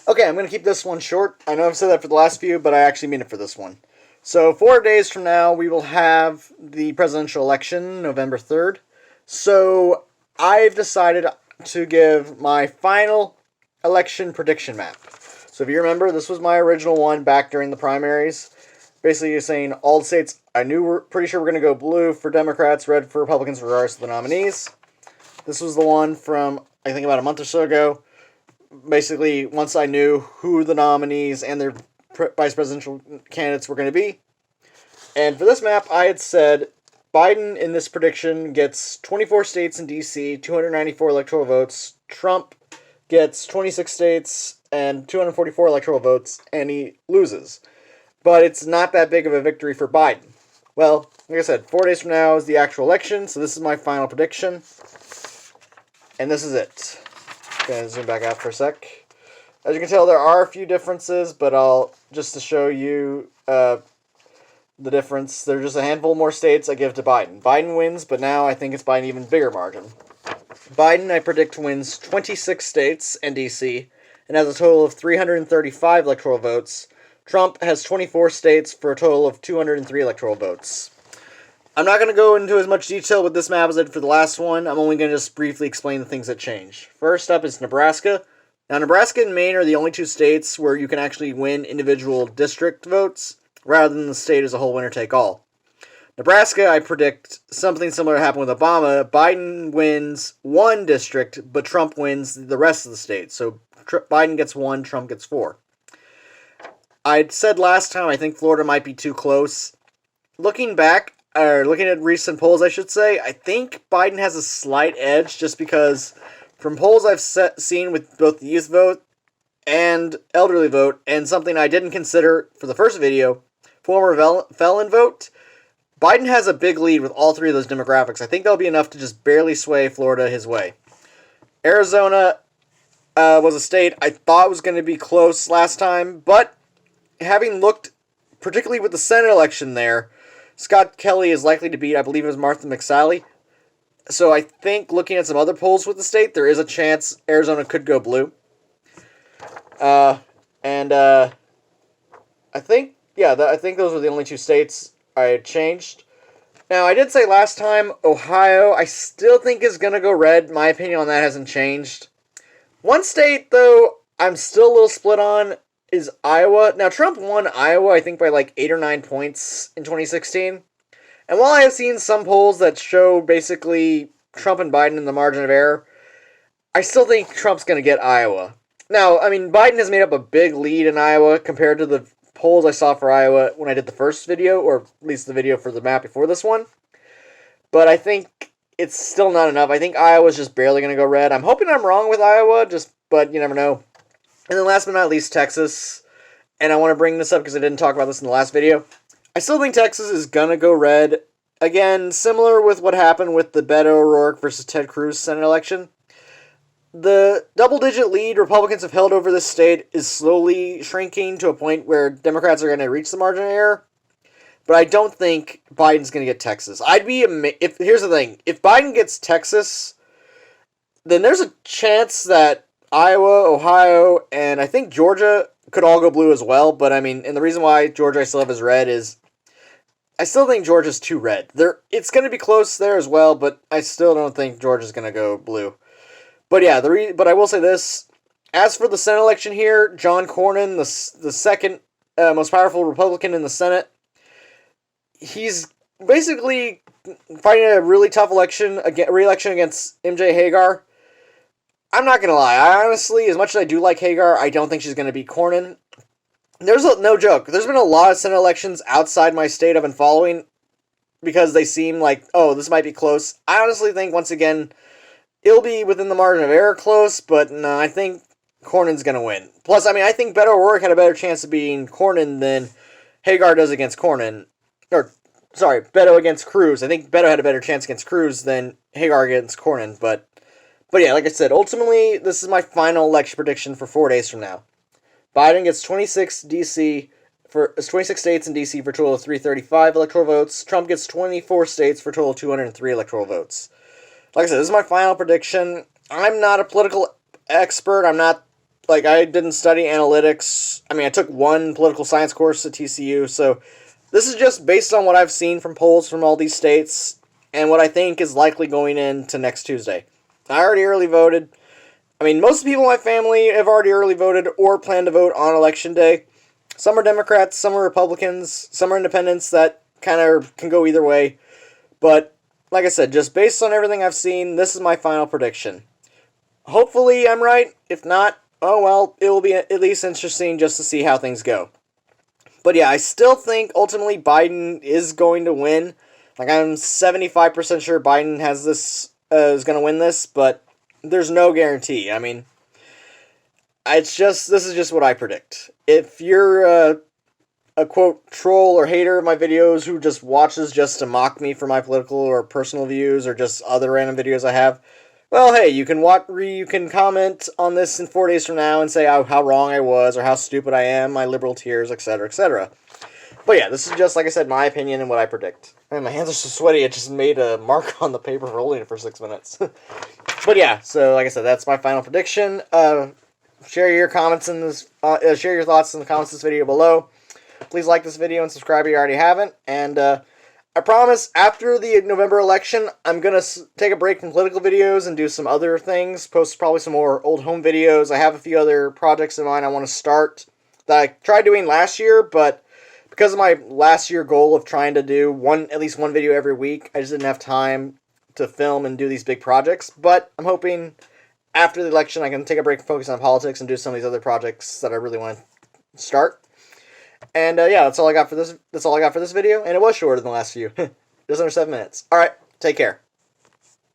Okay, I'm going to keep this one short. I know I've said that for the last few, but I actually mean it for this one. So 4 days from now, we will have the presidential election, November 3rd. So I've decided to give my final election prediction map. So if you remember, this was my original one back during the primaries. Basically saying all the states I knew were pretty sure were going to go blue for Democrats, red for Republicans regardless of the nominees. This was the one from, I think, about a month or so ago. Basically, once I knew who the nominees and their vice presidential candidates were going to be. And for this map, I had said Biden in this prediction gets 24 states in D.C., 294 electoral votes. Trump gets 26 states and 244 electoral votes, and he loses. But it's not that big of a victory for Biden. Well, like I said, 4 days from now is the actual election, so this is my final prediction. And this is it. Gonna zoom back out for a sec. As you can tell, there are a few differences, but just to show you the difference, there's just a handful more states I give to Biden. Biden wins, but now I think it's by an even bigger margin. Biden, I predict, wins 26 states and D.C., and has a total of 335 electoral votes. Trump has 24 states for a total of 203 electoral votes. I'm not going to go into as much detail with this map as I did for the last one. I'm only going to just briefly explain the things that change. First up is Nebraska. Now, Nebraska and Maine are the only two states where you can actually win individual district votes, rather than the state as a whole winner-take-all. Nebraska, I predict something similar happened with Obama. Biden wins one district, but Trump wins the rest of the state. So Biden gets 1, Trump gets 4. I said last time I think Florida might be too close. Looking back, or looking at recent polls, I should say, I think Biden has a slight edge just because from polls I've seen with both the youth vote and elderly vote, and something I didn't consider for the first video, former felon vote, Biden has a big lead with all three of those demographics. I think that'll be enough to just barely sway Florida his way. Arizona was a state I thought was going to be close last time, but having looked, particularly with the Senate election there, Scott Kelly is likely to beat, I believe it was Martha McSally. So I think looking at some other polls with the state, there is a chance Arizona could go blue. I think those were the only two states I had changed. Now, I did say last time, Ohio, I still think is going to go red. My opinion on that hasn't changed. One state, though, I'm still a little split on is Iowa. Now, Trump won Iowa, I think, by like 8 or 9 points in 2016. And while I have seen some polls that show basically Trump and Biden in the margin of error, I still think Trump's going to get Iowa. Now, I mean, Biden has made up a big lead in Iowa compared to the polls I saw for Iowa when I did the first video, or at least the video for the map before this one. But I think it's still not enough. I think Iowa's just barely going to go red. I'm hoping I'm wrong with Iowa, but you never know. And then last but not least, Texas. And I want to bring this up because I didn't talk about this in the last video. I still think Texas is going to go red. Again, similar with what happened with the Beto O'Rourke versus Ted Cruz Senate election. The double-digit lead Republicans have held over this state is slowly shrinking to a point where Democrats are going to reach the margin of error. But I don't think Biden's going to get Texas. Here's the thing. If Biden gets Texas, then there's a chance that Iowa, Ohio, and I think Georgia could all go blue as well. But I mean, and the reason why Georgia I still have as red is I still think Georgia's too red. It's going to be close there as well, but I still don't think Georgia's going to go blue. But yeah, but I will say this. As for the Senate election here, John Cornyn, the second most powerful Republican in the Senate, he's basically fighting a really tough re-election against MJ Hagar. I'm not going to lie. I honestly, as much as I do like Hagar, I don't think she's going to beat Cornyn. No joke. There's been a lot of Senate elections outside my state I've been following because they seem like, oh, this might be close. I honestly think, once again, it'll be within the margin of error close, but no, I think Cornyn's going to win. Plus, I mean, I think Beto O'Rourke had a better chance of beating Cornyn than Hagar does against Cornyn. Beto against Cruz. I think Beto had a better chance against Cruz than Hagar against Cornyn. But yeah, like I said, ultimately, this is my final election prediction for 4 days from now. Biden gets 26 states in D.C. for a total of 335 electoral votes. Trump gets 24 states for a total of 203 electoral votes. Like I said, this is my final prediction. I'm not a political expert. I'm not like, I didn't study analytics. I mean, I took one political science course at TCU, so this is just based on what I've seen from polls from all these states and what I think is likely going into next Tuesday. I already early voted. I mean, most people in my family have already early voted or plan to vote on Election Day. Some are Democrats, some are Republicans, some are independents that kind of can go either way. But, like I said, just based on everything I've seen, this is my final prediction. Hopefully I'm right. If not, oh well, it will be at least interesting just to see how things go. But yeah, I still think ultimately Biden is going to win. Like, I'm 75% sure Biden has this, is going to win this, but there's no guarantee. I mean, this is just what I predict. If you're a quote troll or hater of my videos who just watches just to mock me for my political or personal views or just other random videos I have, well, hey, you can comment on this in 4 days from now and say how wrong I was or how stupid I am, my liberal tears, etc., etc. But yeah, this is just, like I said, my opinion and what I predict. Man, my hands are so sweaty, it just made a mark on the paper for holding it for 6 minutes. But yeah, so like I said, that's my final prediction. Share your comments in this. Share your thoughts in the comments of this video below. Please like this video and subscribe if you already haven't. And I promise, after the November election, I'm going to take a break from political videos and do some other things. Post probably some more old home videos. I have a few other projects in mind I want to start that I tried doing last year, but because of my last year goal of trying to do at least one video every week, I just didn't have time to film and do these big projects. But I'm hoping after the election I can take a break and focus on politics and do some of these other projects that I really want to start. And yeah, that's all I got for this. That's all I got for this video, and it was shorter than the last few, just under 7 minutes. All right, take care.